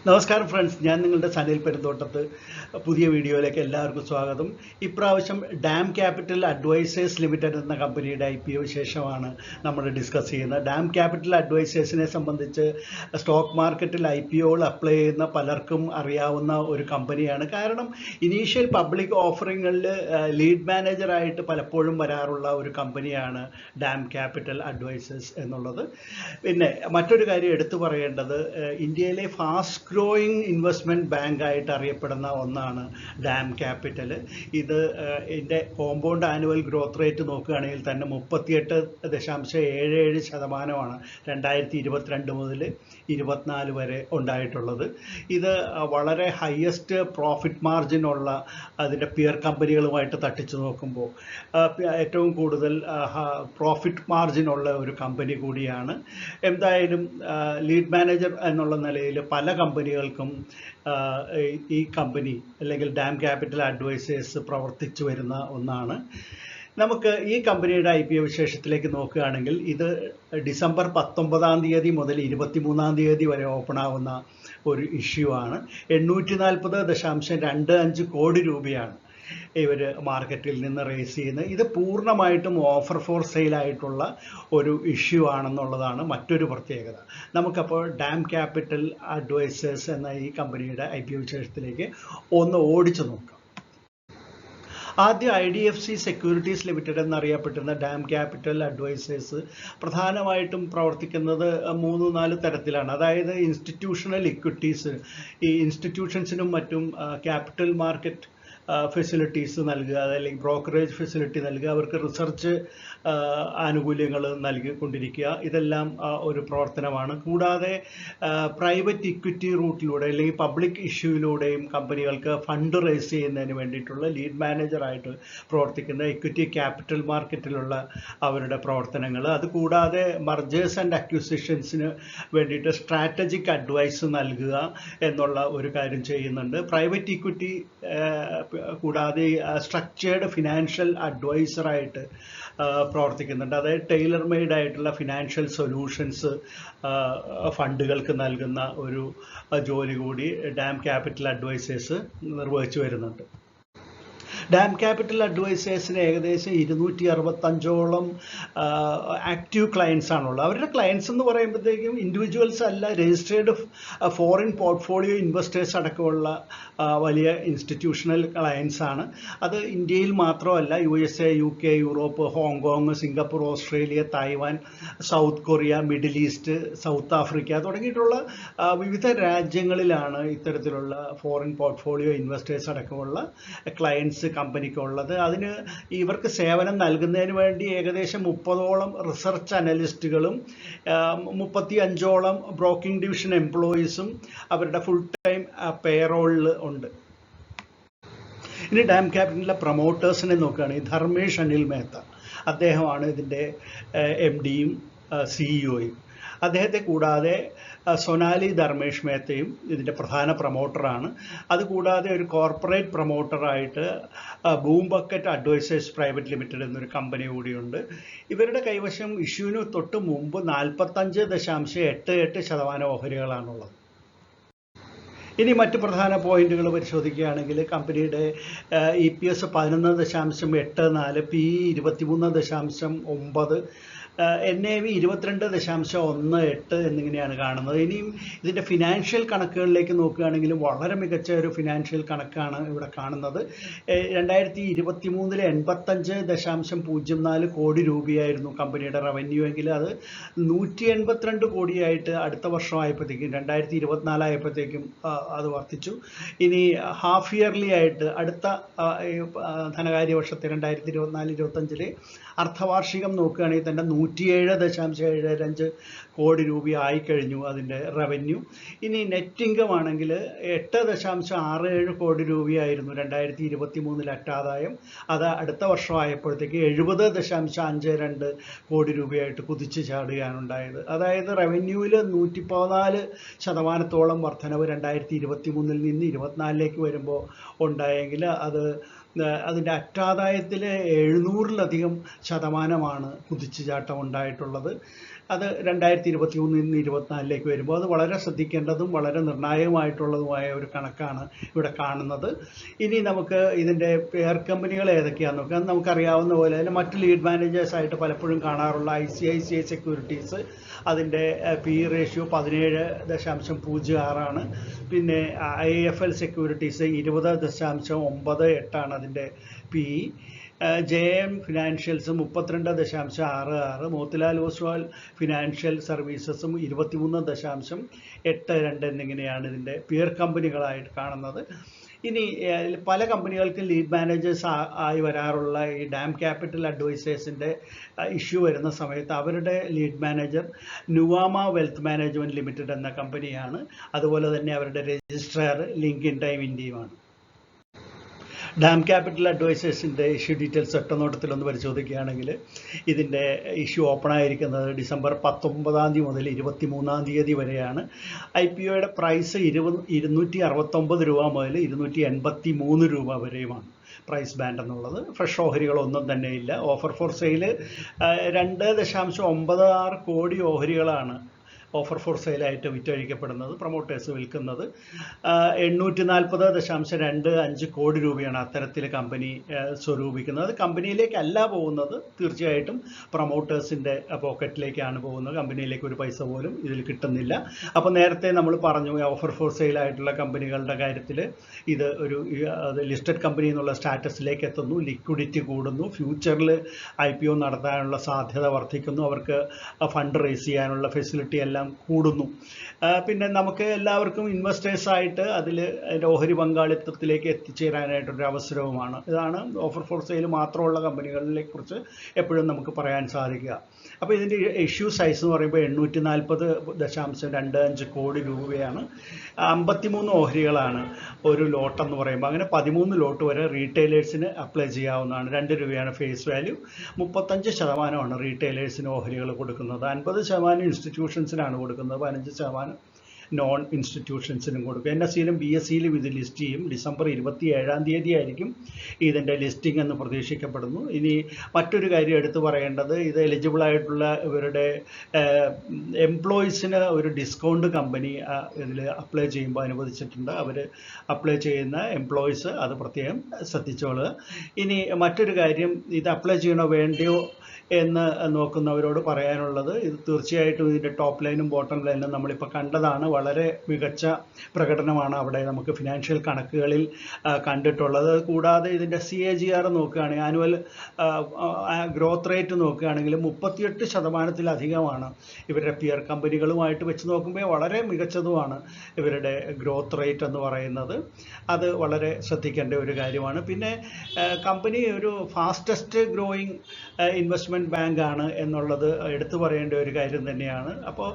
നമസ്കാരം ഫ്രണ്ട്സ്, ഞാൻ നിങ്ങളുടെ സനിൽ പെരുന്തോട്ടത്ത്. പുതിയ വീഡിയോയിലേക്ക് എല്ലാവർക്കും സ്വാഗതം. ഇപ്രാവശ്യം ഡാം ക്യാപിറ്റൽ അഡ്വൈസേഴ്സ് ലിമിറ്റഡ് എന്ന കമ്പനിയുടെ IPO വിശേഷമാണ് നമ്മൾ ഡിസ്കസ് ചെയ്യുന്നത്. ഡാം ക്യാപിറ്റൽ അഡ്വൈസേഴ്സിനെ സംബന്ധിച്ച് സ്റ്റോക്ക് മാർക്കറ്റിൽ IPOകൾ അപ്ലൈ ചെയ്യുന്ന പലർക്കും അറിയാവുന്ന ഒരു കമ്പനിയാണ്. കാരണം ഇനീഷ്യൽ പബ്ലിക് ഓഫറിങ്ങളിൽ ലീഡ് മാനേജറായിട്ട് പലപ്പോഴും വരാറുള്ള ഒരു കമ്പനിയാണ് ഡാം ക്യാപിറ്റൽ അഡ്വൈസേഴ്സ് എന്നുള്ളത്. പിന്നെ മറ്റൊരു കാര്യം എടുത്തു പറയേണ്ടത്, ഇന്ത്യയിലെ ഫാസ്റ്റ് ഗ്രോയിങ് ഇൻവെസ്റ്റ്മെൻറ്റ് ബാങ്ക് ആയിട്ട് അറിയപ്പെടുന്ന ഒന്നാണ് ഡാം ക്യാപിറ്റൽ. ഇതിൻ്റെ കോമ്പൗണ്ട് ആനുവൽ ഗ്രോത്ത് റേറ്റ് നോക്കുകയാണെങ്കിൽ തന്നെ 38.77% 2022 മുതൽ 24 വരെ ഉണ്ടായിട്ടുള്ളത്. ഇത് വളരെ ഹയസ്റ്റ് പ്രോഫിറ്റ് മാർജിൻ ഉള്ള അതിൻ്റെ പിയർ കമ്പനികളുമായിട്ട് തട്ടിച്ചു നോക്കുമ്പോൾ ഏറ്റവും കൂടുതൽ പ്രോഫിറ്റ് മാർജിൻ ഉള്ള ഒരു കമ്പനി കൂടിയാണ്. എന്തായാലും ലീഡ് മാനേജർ എന്നുള്ള നിലയിൽ പല കമ്പനികൾക്കും ഈ കമ്പനി അല്ലെങ്കിൽ ഡാം ക്യാപിറ്റൽ അഡ്വൈസേഴ്സ് പ്രവർത്തിച്ചു വരുന്ന ഒന്നാണ്. നമുക്ക് ഈ കമ്പനിയുടെ IPO വിശേഷത്തിലേക്ക് നോക്കുകയാണെങ്കിൽ, ഇത് ഡിസംബർ 19 മുതൽ 23 വരെ ഓപ്പൺ ആവുന്ന ഒരു ഇഷ്യൂ ആണ്. 840.25 കോടി രൂപയാണ് ഇവർ മാർക്കറ്റിൽ നിന്ന് റേസ് ചെയ്യുന്നത്. ഇത് പൂർണ്ണമായിട്ടും ഓഫർ ഫോർ സെയിൽ ആയിട്ടുള്ള ഒരു ഇഷ്യൂ ആണെന്നുള്ളതാണ് മറ്റൊരു പ്രത്യേകത. നമുക്കപ്പോൾ ഡാം ക്യാപിറ്റൽ അഡ്വൈസേഴ്സ് എന്ന ഈ കമ്പനിയുടെ IPO വിശേഷത്തിലേക്ക് ഒന്ന് ഓടിച്ചു നോക്കാം. ആദ്യം IDFC സെക്യൂരിറ്റീസ് ലിമിറ്റഡ് എന്നറിയപ്പെടുന്ന ഡാം ക്യാപിറ്റൽ അഡ്വൈസേഴ്സ് പ്രധാനമായിട്ടും പ്രവർത്തിക്കുന്നത് 3-4 തരത്തിലാണ്. അതായത് ഇൻസ്റ്റിറ്റ്യൂഷണൽ ഇക്വിറ്റീസ്, ഈ ഇൻസ്റ്റിറ്റ്യൂഷൻസിനും മറ്റും ക്യാപിറ്റൽ മാർക്കറ്റ് ഫെസിലിറ്റീസ് നൽകുക, അല്ലെങ്കിൽ ബ്രോക്കറേജ് ഫെസിലിറ്റി നൽകുക, അവർക്ക് റിസർച്ച് ആനുകൂല്യങ്ങൾ നൽകിക്കൊണ്ടിരിക്കുക, ഇതെല്ലാം ഒരു പ്രവർത്തനമാണ്. കൂടാതെ പ്രൈവറ്റ് ഇക്വിറ്റി റൂട്ടിലൂടെ അല്ലെങ്കിൽ പബ്ലിക് ഇഷ്യൂയിലൂടെയും കമ്പനികൾക്ക് ഫണ്ട് റേസ് ചെയ്യുന്നതിന് വേണ്ടിയിട്ടുള്ള ലീഡ് മാനേജറായിട്ട് പ്രവർത്തിക്കുന്ന ഇക്വിറ്റി ക്യാപിറ്റൽ മാർക്കറ്റിലുള്ള അവരുടെ പ്രവർത്തനങ്ങൾ. അതുകൂടാതെ മർജേഴ്സ് ആൻഡ് അക്വിസിഷൻസിന് വേണ്ടിയിട്ട് സ്ട്രാറ്റജിക് അഡ്വൈസ് നൽകുക എന്നുള്ള ഒരു കാര്യം ചെയ്യുന്നുണ്ട്. പ്രൈവറ്റ് ഇക്വിറ്റി കൂടാതെ സ്ട്രക്ചേർഡ് ഫിനാൻഷ്യൽ അഡ്വൈസറായിട്ട് പ്രവർത്തിക്കുന്നുണ്ട്. അതായത് ടൈലർ മെയ്ഡ് ആയിട്ടുള്ള ഫിനാൻഷ്യൽ സൊല്യൂഷൻസ് ഫണ്ടുകൾക്ക് നൽകുന്ന ഒരു ജോലി കൂടി ഡാം ക്യാപിറ്റൽ അഡ്വൈസേഴ്സ് നിർവഹിച്ചു വരുന്നുണ്ട്. ഡാം ക്യാപിറ്റൽ അഡ്വൈസേഴ്സിന് ഏകദേശം 265ഓളം ആക്റ്റീവ് ക്ലയൻസ് ആണുള്ളത്. അവരുടെ ക്ലയൻസ് എന്ന് പറയുമ്പോഴത്തേക്കും ഇൻഡിവിജ്വൽസ് അല്ല, രജിസ്ട്രേഡ് ഫോറിൻ പോർട്ട്ഫോളിയോ ഇൻവെസ്റ്റേഴ്സ് അടക്കമുള്ള വലിയ ഇൻസ്റ്റിറ്റ്യൂഷണൽ ക്ലയൻസ് ആണ്. അത് ഇന്ത്യയിൽ മാത്രമല്ല, USA, UK, Europe, Hong Kong, Singapore, Australia, Taiwan, south Korea, middle east, south Africa തുടങ്ങിയിട്ടുള്ള വിവിധ രാജ്യങ്ങളിലാണ് ഇത്തരത്തിലുള്ള ഫോറിൻ പോർട്ട്ഫോളിയോ ഇൻവെസ്റ്റേഴ്സ് അടക്കമുള്ള ക്ലയൻസ് കമ്പനിക്കുള്ളത്. അതിന് ഇവർക്ക് സേവനം നൽകുന്നതിന് വേണ്ടി ഏകദേശം 30ഓളം റിസർച്ച് അനലിസ്റ്റുകളും 35ഓളം ബ്രോക്കിംഗ് ഡിവിഷൻ എംപ്ലോയീസും അവരുടെ ഫുൾ ടൈം പേറോളിൽ ഉണ്ട്. ഇനി ഡാം ക്യാപിറ്റലിലെ പ്രൊമോട്ടേഴ്സിനെ നോക്കുകയാണെങ്കിൽ ധർമ്മേഷ് അനിൽ മേത്ത, അദ്ദേഹമാണ് ഇതിൻ്റെ MDയും CEOയും. അദ്ദേഹത്തെ കൂടാതെ സൊനാലി ധർമ്മേഷ് മേത്തയും ഇതിൻ്റെ പ്രധാന പ്രൊമോട്ടറാണ്. അതുകൂടാതെ ഒരു കോർപ്പറേറ്റ് പ്രൊമോട്ടറായിട്ട് boom bucket advisors private limited എന്നൊരു കമ്പനി കൂടിയുണ്ട്. ഇവരുടെ കൈവശം ഇഷ്യൂവിന് തൊട്ട് മുമ്പ് 45.88% ഓഹരികളാണുള്ളത്. ഇനി മറ്റ് പ്രധാന പോയിന്റുകൾ പരിശോധിക്കുകയാണെങ്കിൽ, കമ്പനിയുടെ EPS 11.84, PE 23.9, NAV 22.18 എന്നിങ്ങനെയാണ് കാണുന്നത്. ഇനിയും ഇതിൻ്റെ ഫിനാൻഷ്യൽ കണക്കുകളിലേക്ക് നോക്കുകയാണെങ്കിലും വളരെ മികച്ച ഒരു ഫിനാൻഷ്യൽ കണക്കാണ് ഇവിടെ കാണുന്നത്. 2023 85.04 കോടി രൂപയായിരുന്നു കമ്പനിയുടെ റവന്യൂ എങ്കിൽ അത് 182 കോടിയായിട്ട് അടുത്ത വർഷമായപ്പോഴത്തേക്കും 2024 ആയപ്പോഴത്തേക്കും അത് വർദ്ധിച്ചു. ഇനി ഹാഫ് ഇയർലി ആയിട്ട് അടുത്ത ധനകാര്യ വർഷത്തെ 2024-25 അർദ്ധവാർഷികം നോക്കുകയാണെങ്കിൽ തന്നെ 107.75 കോടി രൂപയായി കഴിഞ്ഞു അതിൻ്റെ റവന്യൂ. ഇനി നെറ്റ് ഇൻകം ആണെങ്കിൽ 8.67 കോടി രൂപയായിരുന്നു 2023 നെറ്റ് ആദായം. അത് അടുത്ത വർഷമായപ്പോഴത്തേക്ക് 70.52 കോടി രൂപയായിട്ട് കുതിച്ചു ചാടുകയാണ് ഉണ്ടായത്. അതായത് റവന്യൂവിൽ 114% വർധനവ് 2023 നിന്ന് 24 വരുമ്പോൾ ഉണ്ടായെങ്കിൽ അത് അതിൻ്റെ അറ്റാദായത്തിൽ 700-ലധികം ശതമാനമാണ് കുതിച്ചുചാട്ടം ഉണ്ടായിട്ടുള്ളത്. അത് 2023 24 വരുമ്പോൾ അത് വളരെ ശ്രദ്ധിക്കേണ്ടതും വളരെ നിർണായകമായിട്ടുള്ളതുമായ ഒരു കണക്കാണ് ഇവിടെ കാണുന്നത്. ഇനി നമുക്ക് ഇതിൻ്റെ പെയർ കമ്പനികൾ ഏതൊക്കെയാണെന്ന് നോക്കാം. നമുക്കറിയാവുന്ന പോലെ തന്നെ മറ്റ് ലീഡ് മാനേജേഴ്സായിട്ട് പലപ്പോഴും കാണാറുള്ള ICICI സെക്യൂരിറ്റീസ്, അതിൻ്റെ പി റേഷ്യോ 17.06 പിന്നെ IIFL സെക്യൂരിറ്റീസ് 20.98 അതിൻ്റെ PE. JM financials 32.66, Motilal Oswal financial സർവീസസും 23.82 എന്നിങ്ങനെയാണ് ഇതിൻ്റെ പിയർ കമ്പനികളായിട്ട് കാണുന്നത്. ഇനി പല കമ്പനികൾക്കും ലീഡ് മാനേജേഴ്സ് ആയി വരാറുള്ള ഈ ഡാം ക്യാപിറ്റൽ അഡ്വൈസേഴ്സിൻ്റെ ഇഷ്യൂ വരുന്ന സമയത്ത് അവരുടെ lead manager Nuvama wealth management limited എന്ന കമ്പനിയാണ്. അതുപോലെ തന്നെ അവരുടെ രജിസ്ട്രാർ ലിങ്ക് ടൈം ഇന്ത്യയുമാണ്. ഡാം ക്യാപിറ്റൽ അഡ്വൈസേഴ്സിൻ്റെ ഇഷ്യൂ ഡീറ്റെയിൽസ് ഒറ്റനോട്ടത്തിലൊന്ന് പരിശോധിക്കുകയാണെങ്കിൽ ഇതിൻ്റെ ഇഷ്യൂ ഓപ്പൺ ആയിരിക്കുന്നത് ഡിസംബർ 19 മുതൽ 23 വരെയാണ്. IPOയുടെ പ്രൈസ് 269 രൂപ മുതൽ 283 രൂപ വരെയുമാണ് പ്രൈസ് ബാൻഡ് എന്നുള്ളത്. ഫ്രഷ് ഓഹരികളൊന്നും തന്നെ ഇല്ല. ഓഫർ ഫോർ സെയിൽ 2.96 കോടി ഓഹരികളാണ് ഓഫർ ഫോർ സെയിലായിട്ട് വിറ്റഴിക്കപ്പെടുന്നത്, പ്രൊമോട്ടേഴ്സ് വിൽക്കുന്നത്. 840.25 കോടി രൂപയാണ് അത്തരത്തിൽ കമ്പനി സ്വരൂപിക്കുന്നത്. കമ്പനിയിലേക്കല്ല പോകുന്നത്, തീർച്ചയായിട്ടും പ്രൊമോട്ടേഴ്സിൻ്റെ പോക്കറ്റിലേക്കാണ് പോകുന്നത്. കമ്പനിയിലേക്ക് ഒരു പൈസ പോലും ഇതിൽ കിട്ടുന്നില്ല. അപ്പോൾ നേരത്തെ നമ്മൾ പറഞ്ഞു ഓഫർ ഫോർ സെയിലായിട്ടുള്ള കമ്പനികളുടെ കാര്യത്തിൽ ഇത് ഒരു ലിസ്റ്റഡ് കമ്പനി എന്നുള്ള സ്റ്റാറ്റസിലേക്ക് എത്തുന്നു, ലിക്വിഡിറ്റി കൂടുന്നു, ഫ്യൂച്ചറിൽ IPO നടത്താനുള്ള സാധ്യത വർദ്ധിക്കുന്നു, അവർക്ക് ഫണ്ട് റേസ് ചെയ്യാനുള്ള ഫെസിലിറ്റി എല്ലാം കൂടുന്നു. പിന്നെ നമുക്ക് എല്ലാവർക്കും ഇൻവെസ്റ്റേഴ്സായിട്ട് അതിൻ്റെ ഓഹരി പങ്കാളിത്തത്തിലേക്ക് എത്തിച്ചേരാനായിട്ടൊരു അവസരവുമാണ്. ഇതാണ് ഓഫർ ഫോർ സെയിൽ മാത്രമുള്ള കമ്പനികളെ കുറിച്ച് എപ്പോഴും നമുക്ക് പറയാൻ സാധിക്കുക. അപ്പോൾ ഇതിൻ്റെ ഇഷ്യൂ സൈസ് എന്ന് പറയുമ്പോൾ 840.25 കോടി രൂപയാണ്. 53 ഓഹരികളാണ് ഒരു ലോട്ടെന്ന് പറയുമ്പോൾ. അങ്ങനെ 13 ലോട്ട് വരെ റീറ്റെയിലേഴ്സിന് അപ്ലൈ ചെയ്യാവുന്നതാണ്. 2 രൂപയാണ് ഫേസ് വാല്യൂ. 35% റീറ്റെയിലേഴ്സിന് ഓഹരികൾ കൊടുക്കുന്നത്. 50% ഇൻസ്റ്റിറ്റ്യൂഷൻസിനാണ് കൊടുക്കുന്നത്. 15% നോൺ ഇൻസ്റ്റിറ്റ്യൂഷൻസിനും കൊടുക്കും. NSEയിലും BSEയിലും ഇത് ലിസ്റ്റ് ചെയ്യും. ഡിസംബർ 27 ആയിരിക്കും ഇതിൻ്റെ ലിസ്റ്റിംഗ് എന്ന് പ്രതീക്ഷിക്കപ്പെടുന്നു. ഇനി മറ്റൊരു കാര്യം എടുത്തു പറയേണ്ടത്, ഇത് എലിജിബിൾ ആയിട്ടുള്ള ഇവരുടെ എംപ്ലോയീസിന് ഒരു ഡിസ്കൗണ്ട് കമ്പനി ഇതിൽ അപ്ലൈ ചെയ്യുമ്പോൾ അനുവദിച്ചിട്ടുണ്ട്. അവർ അപ്ലൈ ചെയ്യുന്ന എംപ്ലോയീസ് അത് പ്രത്യേകം ശ്രദ്ധിച്ചോളുക. ഇനി മറ്റൊരു കാര്യം, ഇത് അപ്ലൈ ചെയ്യണോ വേണ്ടയോ എന്ന് നോക്കുന്നവരോട് പറയാനുള്ളത്, ഇത് തീർച്ചയായിട്ടും ഇതിൻ്റെ ടോപ്പ് ലൈനും ബോട്ടം ലൈനും നമ്മളിപ്പോൾ കണ്ടതാണ്. വളരെ മികച്ച പ്രകടനമാണ് അവിടെ നമുക്ക് ഫിനാൻഷ്യൽ കണക്കുകളിൽ കണ്ടിട്ടുള്ളത്. കൂടാതെ ഇതിൻ്റെ CAGR നോക്കുകയാണെങ്കിൽ, ആനുവൽ ഗ്രോത്ത് റേറ്റ് നോക്കുകയാണെങ്കിൽ 38%-ലധികമാണ്. ഇവരുടെ പിയർ കമ്പനികളുമായിട്ട് വെച്ച് നോക്കുമ്പോൾ വളരെ മികച്ചതുമാണ് ഇവരുടെ ഗ്രോത്ത് റേറ്റ് എന്ന് പറയുന്നത്. അത് വളരെ ശ്രദ്ധിക്കേണ്ട ഒരു കാര്യമാണ്. പിന്നെ കമ്പനി ഒരു ഫാസ്റ്റസ്റ്റ് ഗ്രോയിങ് ഇൻവെസ്റ്റ്മെൻറ്റ് ബാങ്കാണ് എന്നുള്ളത് എടുത്തു പറയേണ്ട ഒരു കാര്യം തന്നെയാണ്. അപ്പോൾ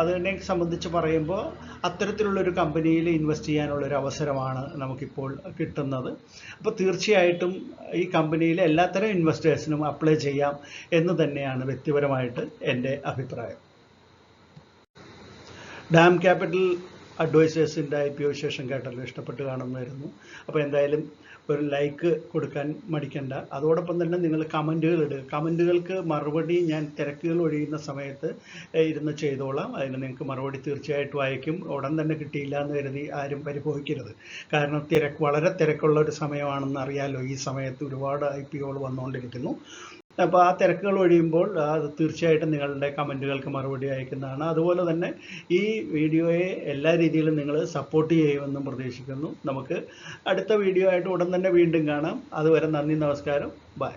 അതിനെ സംബന്ധിച്ച് പറയുമ്പോൾ അത്തരത്തിലുള്ളൊരു കമ്പനിയിൽ ഇൻവെസ്റ്റ് ചെയ്യാനുള്ളൊരു അവസരമാണ് നമുക്കിപ്പോൾ കിട്ടുന്നത്. അപ്പോൾ തീർച്ചയായിട്ടും ഈ കമ്പനിയിലെ എല്ലാത്തരം ഇൻവെസ്റ്റേഴ്സിനും അപ്ലൈ ചെയ്യാം എന്ന് തന്നെയാണ് വ്യക്തിപരമായിട്ട് എൻ്റെ അഭിപ്രായം. ഡാം ക്യാപിറ്റൽ അഡ്വൈസേഴ്സിൻ്റെ IPO വിശേഷം കേട്ടല്ലോ, ഇഷ്ടപ്പെട്ട് കാണുമായിരുന്നു. അപ്പോൾ എന്തായാലും ഒരു ലൈക്ക് കൊടുക്കാൻ മടിക്കണ്ട. അതോടൊപ്പം തന്നെ നിങ്ങൾ കമൻറ്റുകൾ ഇടുക. കമൻറ്റുകൾക്ക് മറുപടി ഞാൻ തിരക്കുകൾ ഒഴിയുന്ന സമയത്ത് ഇരുന്ന് ചെയ്തോളാം. അതിന് നിങ്ങൾക്ക് മറുപടി തീർച്ചയായിട്ടും അയക്കും. ഉടൻ തന്നെ കിട്ടിയില്ല എന്ന് കരുതി ആരും പരിഭവിക്കരുത്. കാരണം വളരെ തിരക്കുള്ള ഒരു സമയമാണെന്ന് അറിയാമല്ലോ. ഈ സമയത്ത് ഒരുപാട് IPOകൾ വന്നുകൊണ്ടിരിക്കുന്നു. അപ്പോൾ ആ തിരക്കുകൾ ഒഴിയുമ്പോൾ അത് തീർച്ചയായിട്ടും നിങ്ങളുടെ കമൻറ്റുകൾക്ക് മറുപടി അയക്കുന്നതാണ്. അതുപോലെ തന്നെ ഈ വീഡിയോയെ എല്ലാ രീതിയിലും നിങ്ങൾ സപ്പോർട്ട് ചെയ്യുമെന്നും പ്രതീക്ഷിക്കുന്നു. നമുക്ക് അടുത്ത വീഡിയോ ആയിട്ട് ഉടൻ തന്നെ വീണ്ടും കാണാം. അതുവരെ നന്ദി, നമസ്കാരം, ബൈ.